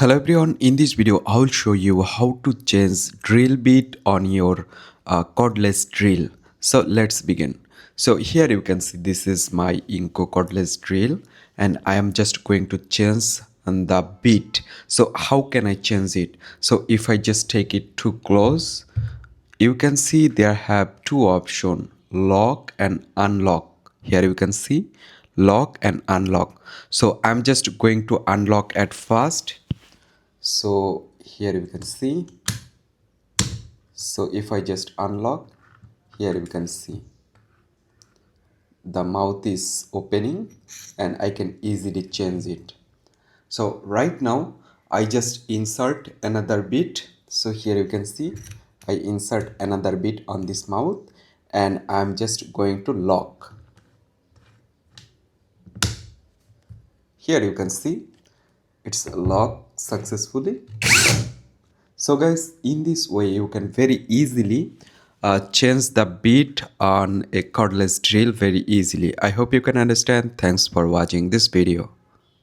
Hello everyone, in this video I will show you how to change drill bit on your cordless drill. So let's begin. So here you can see this is my Inco cordless drill and I am just going to change the bit. So how can I change it? So if I just take it too close, you can see there have two options, lock and unlock. Here you can see lock and unlock. So I'm just going to unlock at first. So here you can see, so if I just unlock, here you can see the mouth is opening and I can easily change it. So right now I just insert another bit. So here you can see I insert another bit on this mouth and I'm just going to lock. Here you can see it's locked successfully. So guys, in this way you can very easily change the bit on a cordless drill very easily. I hope you can understand. Thanks for watching this video.